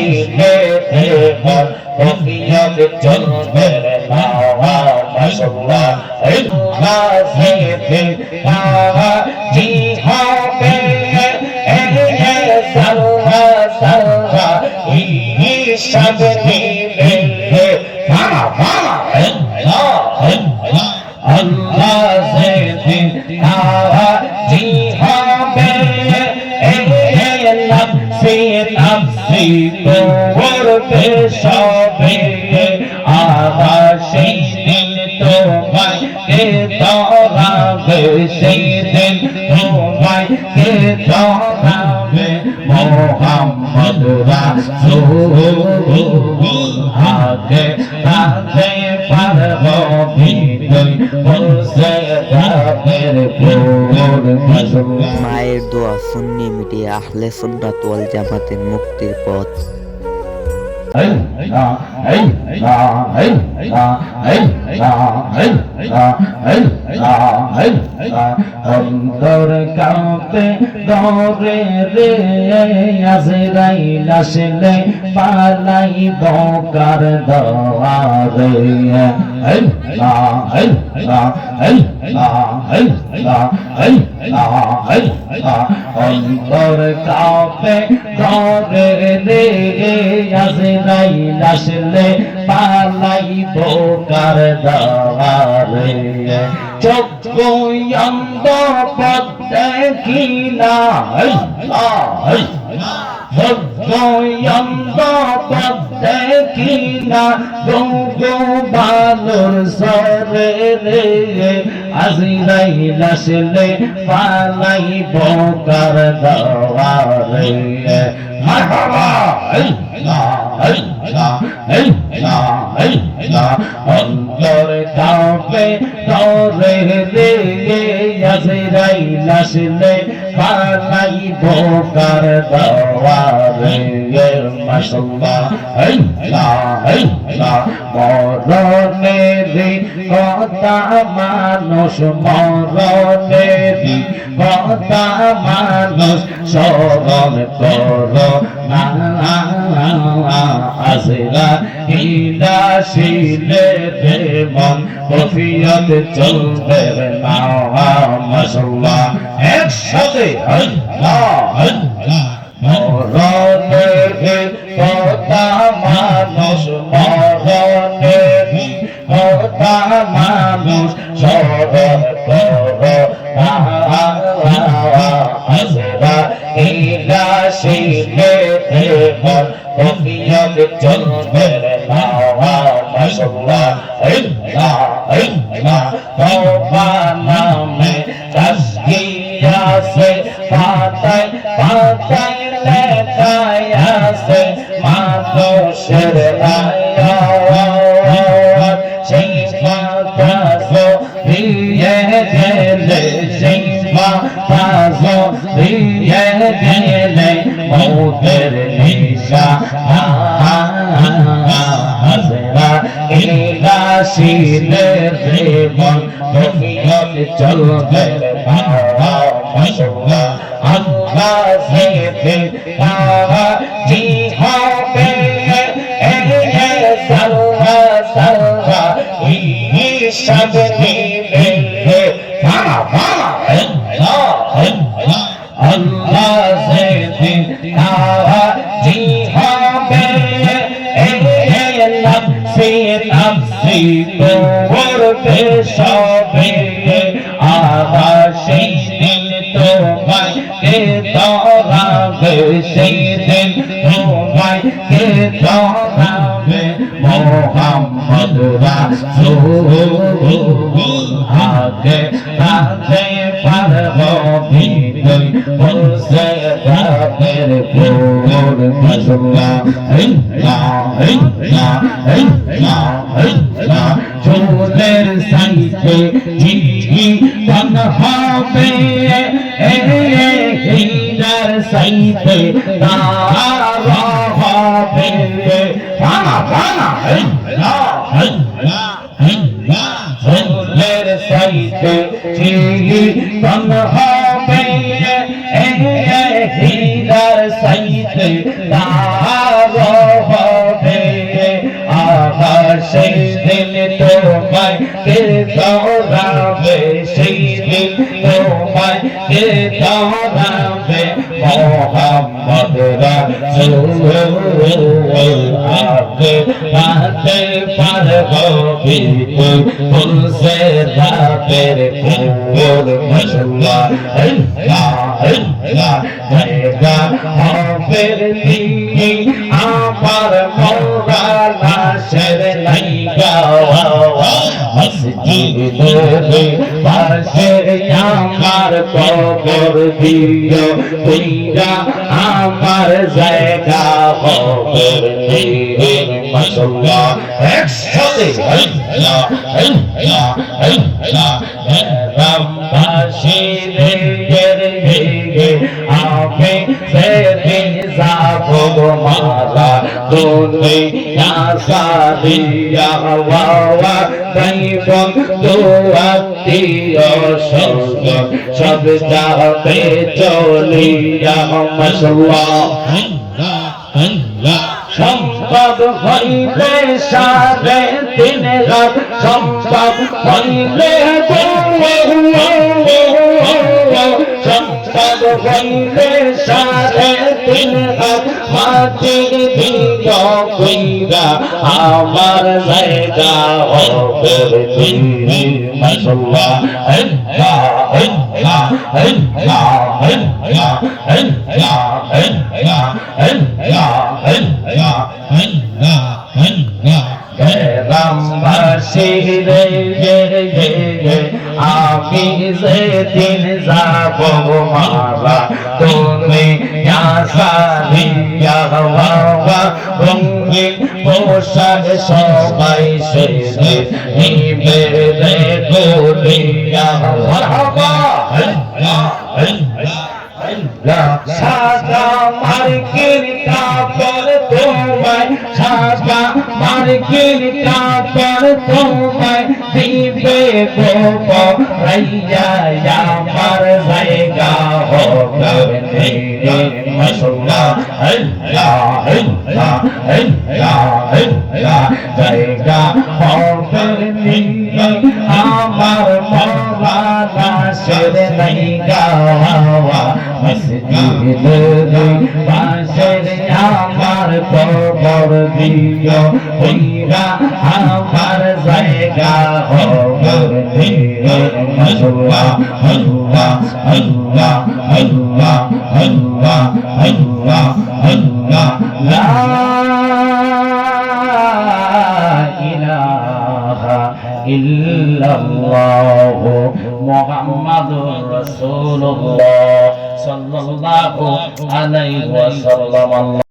শিলে মন কফিয়ত চলবে না মাশাআল্লাহ নাজিবে জি হবে সাল্লা সাল্লা ঈশাদ দিলে আল্লাহ জিদিন জি হবে নফসি নফসি করবে সবে আহা সেই দিন তোমায় কে ধরাবে সেই দিন তোমায় কে ধরাবে মোহাম্মদ রাসূল আগে আগে পারবো বিদয় বলছে তাদের প্রভুর মাশাআল্লাহ। মায়ের দোয়া সুন্নি মিডিয়া আহলে সুন্নাত ওয়াল জামাতের মুক্তির পথ। অন্তর কাঁপে দরে রে আজরাইল আসলে পালাইব কার দোয়ারে অন্তর কাঁপে দরে রে আজরাইল আসলে পালাইব কার দোয়ারে চোখ অন্ধ পথ দেখিলা অন্ধ পথ দেখিলা গো বালুর সরে রে আজরাইল আসলে পালাইব কার দোয়ারে মারহাবা অন্তর কাঁপে দরে রে আজরাইল আসলে পালাইব কার দোয়ারে মাশাআল্লাহ মরণের কথা মানুষ মরণের কথা মানুষ স্মরণ করো না আজরাইল আসলে মন কফিয়ত চলবে না মাশাআল্লাহ একসাথে মরণের কথা মানুষ মরণের কথা মানুষ স্মরণ করো আজরাইল আসলে মন কফিয়ত চলবে না মাশাআল্লাহ তওবা নামে তাসকিয়া সে পাতায় পাতায় লেখায় আছে মানুষের আয়াত সেই মাতাজো দিয়ে গেলে সেই মাতাজো দিয়ে গেলে মৌতের নিশা আজরাইল আসলে মন কফিয়ত চলবে না মাশাআল্লাহ আল্লাহ জিদিন জি হবে সাল্লা সাল্লা ঈশাদ দিলে আল্লাহ জিদিন জি হবে নফসি নফসি করবে সবে আহা সেই দিন তোমায় কে ধরাবে সেই দিন তোমায় কে ধরাবে মোহাম্মদ রাসূল আগে আগে পারবো বিদয় বলছে তাদের প্রভুর মাশাআল্লাহ চুলের সাইতে জিজি বন হবে হীরার সাইতে তার হবে চুলের সাইতে জিজি বন হবে হীরার সাইতে তার ধরাবে সেই দিন তোমায় কে ধরাবে মোহাম্মদ রাসূল আগে রাতে পার হবি তুলসে রাতের ফুল মশলা জায়গা হবে দিন আমার মৌলানা শের লাইগা মসজিদের পাশে আমার কবর দিও তুইরা আমার জায়গা হবে দিন মশলা একসাথে আল্লাহ আল্লাহ আল্লাহ রামবাসীদের আমি সেদিন যাবো মালা দুনিয়া সারিয়া বাবা তাইবন দুয়াতিও সঙ্গ সব যাবে চলিয়া মাশাআল্লাহ সম্ভব হইলে সাড়ে তিন রাত সম্ভব হইলে সম্ভব হইলে সাড়ে তিন রাত মাটির দিল কইরা আমার জায়গা হবে মাশাআল্লাহ আল্লাহ আল্লাহ আল্লাহ আল্লাহ আল্লাহ আল্লাহ আল্লাহ রামবাসীরে আমি যেদিন যাব মারা তুমি সারিয়া বাবা রঙিন পোশাক সবাই সেজে নিবে রে গোলিয়া মারহাবা সাদা মার্কিন কাপড় তোমায় সাদা মার্কিন কাপড় তোমায় দিবে গো রাইয়া আমার জায়গা হবে মাশাআল্লাহ আল্লাহ আল্লাহ আল্লাহ আল্লাহ জায়গা হবে আমার মওলানা শের লাইগা মসজিদের পাশে আমার কবর দিও ওইরা আমার জায়গা হবে মাশাআল্লাহ আল্লাহ আল্লাহ আল্লাহ আল্লাহ আল্লাহ আল্লাহ লা ইলাহা ইল্লাল্লাহ মুহাম্মাদুর রাসূলুল্লাহ সাল্লাল্লাহু আলাইহি ওয়াসাল্লাম।